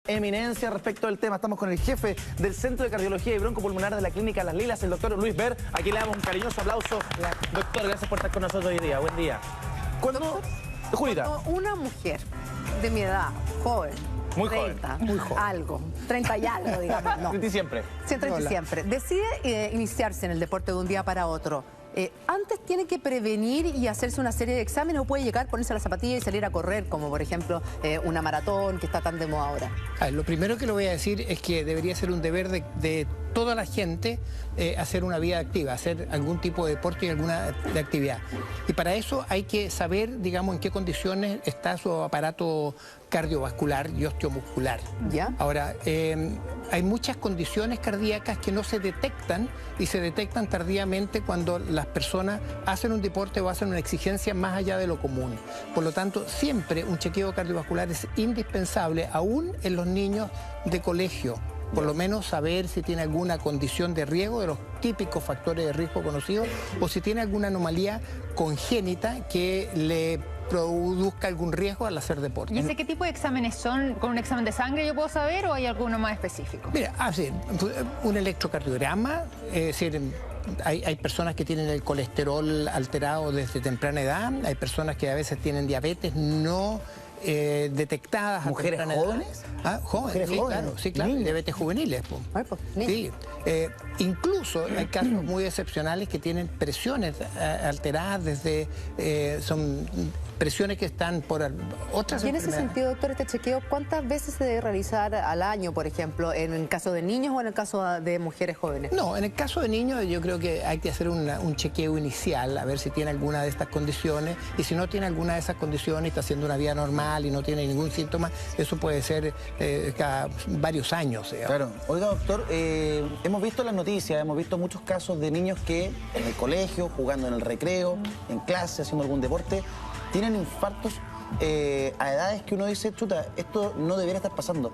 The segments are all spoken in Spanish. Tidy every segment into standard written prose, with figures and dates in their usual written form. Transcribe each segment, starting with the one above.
eminencia respecto del tema. Estamos con el jefe del Centro de Cardiología y Broncopulmonar de la Clínica Las Lilas, el doctor Luis Ver. Aquí le damos un cariñoso aplauso. Doctor, gracias por estar con nosotros hoy día. Buen día. Doctor, Julita. cuando una mujer de mi edad, joven, Muy 30, joven, muy joven. algo, 30 y algo, digamos, no. 30 y siempre. 30 y siempre. Decide iniciarse en el deporte de un día para otro. Antes tiene que prevenir y hacerse una serie de exámenes o puede llegar, ponerse la zapatilla y salir a correr, como por ejemplo una maratón que está tan de moda ahora. Lo primero que le voy a decir es que debería ser un deber de toda la gente hacer una vida activa, hacer algún tipo de deporte y alguna de actividad. Y para eso hay que saber, digamos, en qué condiciones está su aparato cardiovascular y osteomuscular. ¿Ya? Ahora, hay muchas condiciones cardíacas que no se detectan y se detectan tardíamente cuando las personas hacen un deporte o hacen una exigencia más allá de lo común. Por lo tanto, siempre un chequeo cardiovascular es indispensable, aún en los niños de colegio. Por lo menos saber si tiene alguna condición de riesgo, de los típicos factores de riesgo conocidos, o si tiene alguna anomalía congénita que le produzca algún riesgo al hacer deporte. ¿Y ese qué tipo de exámenes son? ¿Con un examen de sangre yo puedo saber o hay alguno más específico? Mira, un electrocardiograma, es decir, hay personas que tienen el colesterol alterado desde temprana edad, hay personas que a veces tienen diabetes no detectadas. ¿Mujeres jóvenes? Jóvenes, sí, jóvenes. claro, sí, claro, diabetes juveniles. Sí. Incluso hay casos muy excepcionales que tienen presiones alteradas desde, son presiones que están por otras enfermedades. Y en ese sentido, doctor, este chequeo, ¿cuántas veces se debe realizar al año, por ejemplo, en el caso de niños o en el caso de mujeres jóvenes? No, en el caso de niños yo creo que hay que hacer un chequeo inicial, a ver si tiene alguna de estas condiciones, y si no tiene alguna de esas condiciones y está haciendo una vida normal y no tiene ningún síntoma, eso puede ser cada varios años. Claro. Oiga, doctor, hemos visto las noticias, hemos visto muchos casos de niños que en el colegio, jugando en el recreo, en clase, haciendo algún deporte, tienen infartos a edades que uno dice, chuta, esto no debería estar pasando.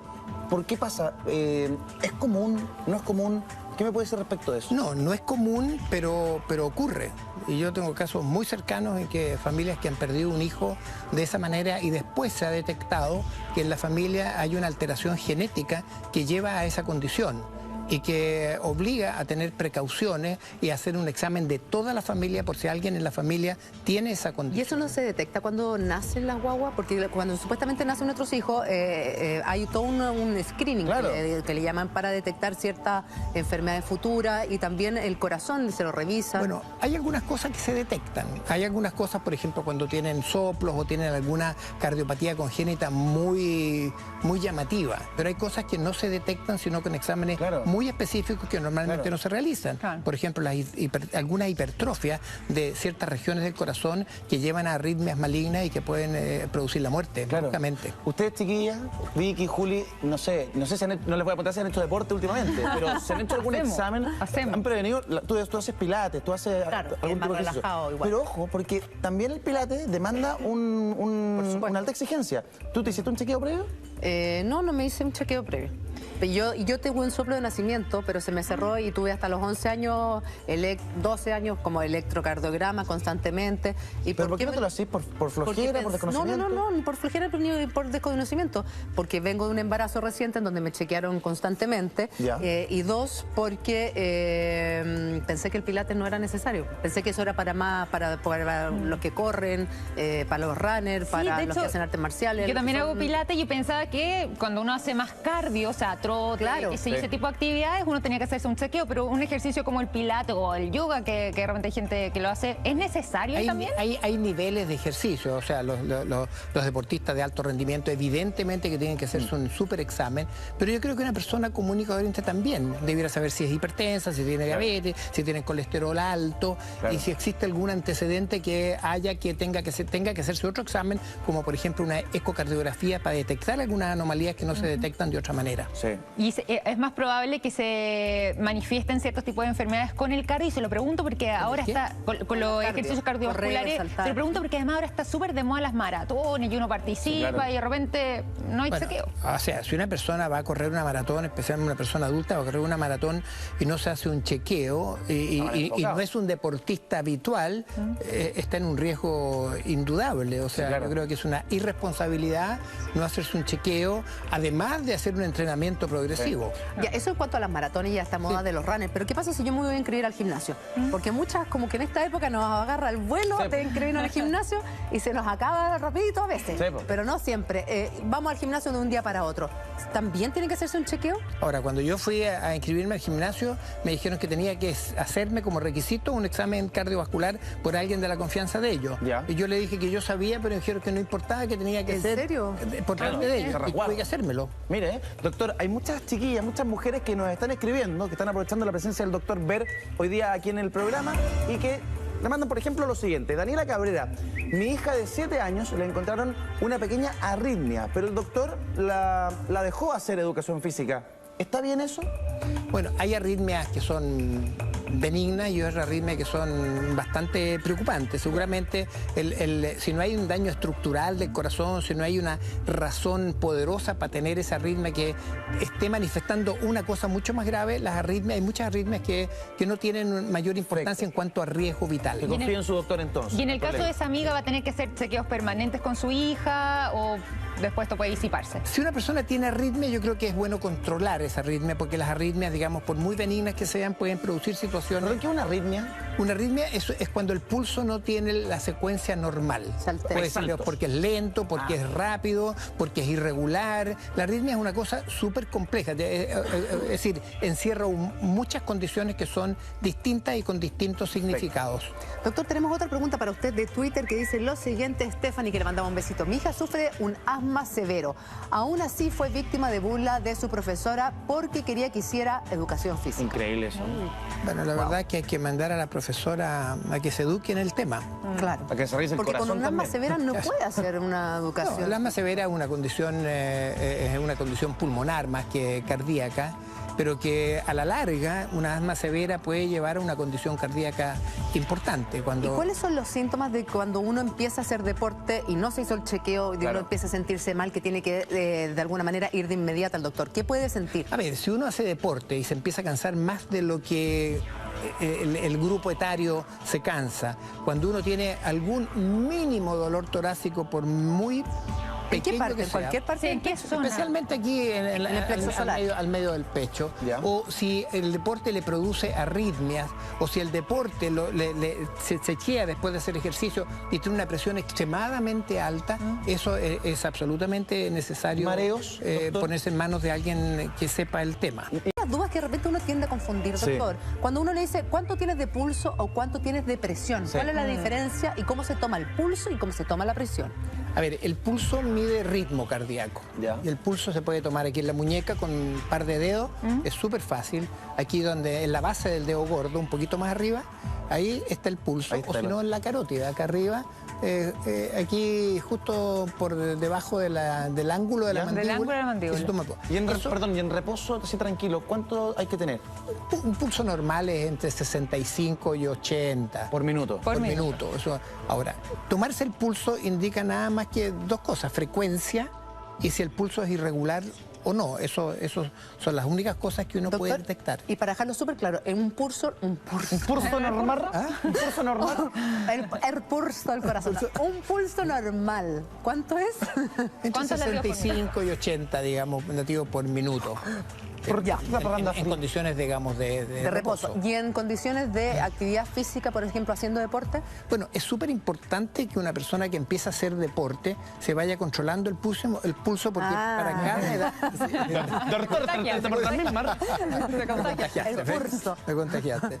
¿Por qué pasa? ¿Es común? ¿No es común? ¿Qué me puede decir respecto de eso? No, no es común, pero ocurre. Y yo tengo casos muy cercanos en que familias que han perdido un hijo de esa manera y después se ha detectado que en la familia hay una alteración genética que lleva a esa condición y que obliga a tener precauciones y a hacer un examen de toda la familia por si alguien en la familia tiene esa condición. ¿Y eso no se detecta cuando nacen las guaguas? Porque cuando supuestamente nacen nuestros hijos hay todo un screening, claro, que le llaman para detectar ciertas enfermedades futuras y también el corazón se lo revisan. Bueno, hay algunas cosas que se detectan. Hay algunas cosas, por ejemplo, cuando tienen soplos o tienen alguna cardiopatía congénita muy llamativa. Pero hay cosas que no se detectan sino con exámenes muy específicos que normalmente no se realizan. Por ejemplo, alguna hipertrofia de ciertas regiones del corazón que llevan a arritmias malignas y que pueden producir la muerte. Lógicamente. Ustedes, chiquillas, Vicky, Juli, no sé si no les voy a preguntar si han hecho deporte últimamente, pero ¿se han hecho algún examen? ¿Han prevenido? Tú haces pilates, tú haces algún tipo de ejercicio. Pero ojo, porque también el pilates demanda una alta exigencia. ¿Tú te hiciste un chequeo previo? No me hice un chequeo previo. Yo tuve un soplo de nacimiento, pero se me cerró y tuve hasta los 11 años, 12 años como electrocardiograma constantemente. ¿Pero por qué no te lo hacís? ¿Por flojera, por desconocimiento? No, ni por flojera ni por desconocimiento. Porque vengo de un embarazo reciente en donde me chequearon constantemente. Y dos, porque pensé que el pilates no era necesario. Pensé que eso era para los que corren, para los runners, para los que hacen artes marciales. Yo también hago pilates y yo pensaba que cuando uno hace más cardio, o sea, trote, ese tipo de actividades, uno tenía que hacerse un chequeo, pero un ejercicio como el pilates o el yoga, que realmente hay gente que lo hace, ¿es necesario también? Hay niveles de ejercicio, o sea, los deportistas de alto rendimiento evidentemente que tienen que hacerse un súper examen, pero yo creo que una persona común y corriente también debiera saber si es hipertensa, si tiene diabetes, si tiene colesterol alto y si existe algún antecedente que tenga que hacerse otro examen, como por ejemplo una ecocardiografía para detectar algunas anomalías que no se detectan de otra manera. Sí. Y es más probable que se manifiesten ciertos tipos de enfermedades con el cardio. Y se lo pregunto porque ahora está con los ejercicios cardiovasculares. Se lo pregunto porque además ahora está súper de moda las maratones y uno participa y de repente no hay chequeo. O sea, si una persona va a correr una maratón, especialmente una persona adulta va a correr una maratón y no se hace un chequeo y no es un deportista habitual, está en un riesgo indudable. O sea, yo creo que es una irresponsabilidad no hacerse un chequeo, además de hacer un entrenamiento progresivo. Ya, eso en cuanto a las maratones y a esta moda de los runners. Pero ¿qué pasa si yo me voy a inscribir al gimnasio? Porque muchas, como que en esta época nos agarra el vuelo de inscribirnos al gimnasio y se nos acaba rapidito a veces. Pero no siempre. Vamos al gimnasio de un día para otro. ¿También tiene que hacerse un chequeo? Ahora, cuando yo fui a inscribirme al gimnasio, me dijeron que tenía que hacerme como requisito un examen cardiovascular por alguien de la confianza de ellos. Y yo le dije que yo sabía, pero me dijeron que no importaba, que tenía que ser... ¿En serio? Por parte de ellos. Y tuve que hacérmelo. Mire, doctor, hay muchas chiquillas, muchas mujeres que nos están escribiendo, que están aprovechando la presencia del doctor Ver hoy día aquí en el programa y que le mandan, por ejemplo, lo siguiente. Daniela Cabrera, mi hija de 7 años le encontraron una pequeña arritmia, pero el doctor la dejó hacer educación física. ¿Está bien eso? Bueno, hay arritmias que son benignas y otras arritmias que son bastante preocupantes. Seguramente si no hay un daño estructural del corazón, si no hay una razón poderosa para tener esa arritmia que esté manifestando una cosa mucho más grave, las arritmias, hay muchas arritmias que no tienen mayor importancia en cuanto a riesgo vital. Que confíe en su doctor entonces. ¿Y en el caso de esa amiga va a tener que hacer chequeos permanentes con su hija o después esto puede disiparse? Si una persona tiene arritmia, yo creo que es bueno controlar esa arritmia, porque las arritmias, digamos, por muy benignas que sean, pueden producir situaciones... ¿Pero qué es una arritmia? Una arritmia es cuando el pulso no tiene la secuencia normal. Puede ser porque es lento, porque es rápido, porque es irregular. La arritmia es una cosa súper compleja, es decir, encierra muchas condiciones que son distintas y con distintos significados. Doctor, tenemos otra pregunta para usted de Twitter que dice lo siguiente, Stephanie, que le mandamos un besito. Mi hija sufre un asma severo. Aún así fue víctima de burla de su profesora porque quería que hiciera educación física. Increíble eso. Bueno, la verdad es que hay que mandar a la profesora a que se eduque en el tema. Claro. Para que se revise el corazón. Porque con un asma severa no puede hacer una educación. No, el asma severa es una condición pulmonar más que cardíaca, pero que a la larga una asma severa puede llevar a una condición cardíaca importante. ¿Y cuáles son los síntomas de cuando uno empieza a hacer deporte y no se hizo el chequeo y uno empieza a sentirse mal, que tiene que de alguna manera ir de inmediato al doctor? ¿Qué puede sentir? A ver, si uno hace deporte y se empieza a cansar más de lo que el grupo etario se cansa, cuando uno tiene algún mínimo dolor torácico por muy... ¿En qué parte? ¿En cualquier parte? ¿En qué zona? Especialmente aquí al medio del pecho. O si el deporte le produce arritmias, o si el deporte se chequea después de hacer ejercicio y tiene una presión extremadamente alta, eso es absolutamente necesario. ¿Mareos, ponerse en manos de alguien que sepa el tema. Las dudas que de repente uno tiende a confundir, doctor. Cuando uno le dice ¿cuánto tienes de pulso o cuánto tienes de presión? ¿Cuál es la diferencia y cómo se toma el pulso y cómo se toma la presión? A ver, el pulso mide ritmo cardíaco. Y el pulso se puede tomar aquí en la muñeca con un par de dedos. Es súper fácil. Aquí donde en la base del dedo gordo, un poquito más arriba, ahí está el pulso. O si no, en la carótida, acá arriba. Aquí justo por debajo del ángulo de la mandíbula. Del ángulo de la mandíbula. Y en reposo, así tranquilo, ¿cuánto hay que tener? Un pulso normal es entre 65 y 80. ¿Por minuto? Por minuto. Ahora, tomarse el pulso indica nada más que dos cosas: frecuencia y si el pulso es irregular o no. Eso son las únicas cosas que uno puede detectar. Y para dejarlo súper claro, en un pulso normal. ¿Un pulso normal? El pulso del corazón. Un pulso normal. ¿Cuánto es? Entre 65 y 80, digamos, latidos por minuto. En condiciones, digamos, de reposo. ¿Y en condiciones de actividad física, por ejemplo, haciendo deporte? Bueno, es súper importante que una persona que empieza a hacer deporte se vaya controlando el pulso porque para cada edad... Doctor, me contagiaste.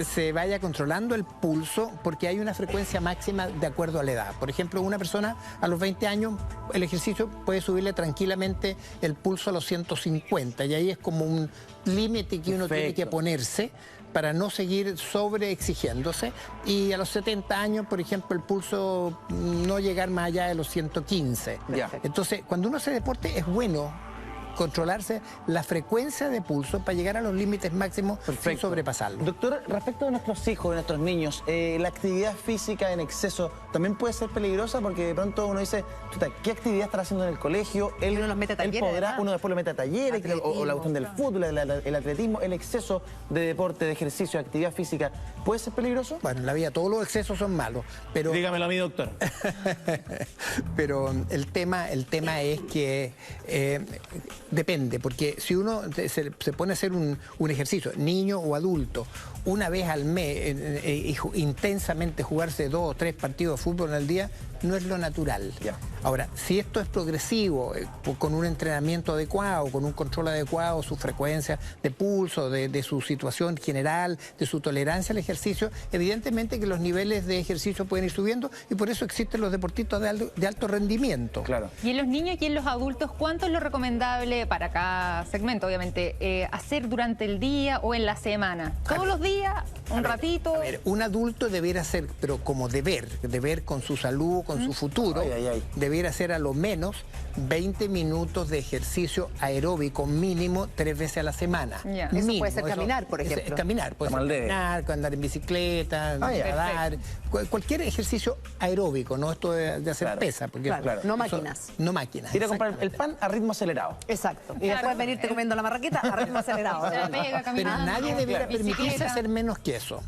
Se vaya controlando el pulso porque hay una frecuencia máxima de acuerdo a la edad. Por ejemplo, una persona a los 20 años, el ejercicio puede subirle tranquilamente el pulso a los 150. Y ahí es como un límite que uno tiene que ponerse para no seguir sobreexigiéndose. Y a los 70 años, por ejemplo, el pulso no llegar más allá de los 115. Entonces, cuando uno hace deporte es bueno controlarse la frecuencia de pulso para llegar a los límites máximos sin sobrepasarlo. Doctor, respecto de nuestros hijos, de nuestros niños, la actividad física en exceso también puede ser peligrosa porque de pronto uno dice, ¿qué actividad estará haciendo en el colegio? Uno los mete a talleres, uno después lo mete a talleres, o la cuestión del fútbol, el atletismo, el exceso de deporte, de ejercicio, de actividad física, ¿puede ser peligroso? Bueno, en la vida todos los excesos son malos, pero... Dígamelo a mí, doctor. Pero el tema es que depende, porque si uno se pone a hacer un ejercicio, niño o adulto, una vez al mes, intensamente jugarse 2 o 3 partidos de fútbol al día, no es lo natural. Ya. Ahora, si esto es progresivo, con un entrenamiento adecuado, con un control adecuado, su frecuencia de pulso, de su situación general, de su tolerancia al ejercicio, evidentemente que los niveles de ejercicio pueden ir subiendo y por eso existen los deportistas de alto rendimiento. Claro. Y en los niños y en los adultos, ¿cuánto es lo recomendable para cada segmento, obviamente, hacer durante el día o en la semana? ¿Todos los días? ¿Un ratito? A ver, un adulto debiera hacer, pero como deber con su salud, con su futuro, debiera hacer a lo menos 20 minutos de ejercicio aeróbico mínimo 3 veces a la semana. Eso puede ser caminar, por ejemplo. Es caminar, puede ser caminar, andar en bicicleta, nadar, cualquier ejercicio aeróbico, no esto de hacer pesa. Porque, no máquinas. No máquinas. Ir a comprar el pan a ritmo acelerado. Exacto. Y después venirte comiendo la marraqueta a ritmo acelerado. Pero nadie debiera permitirse hacer menos que eso.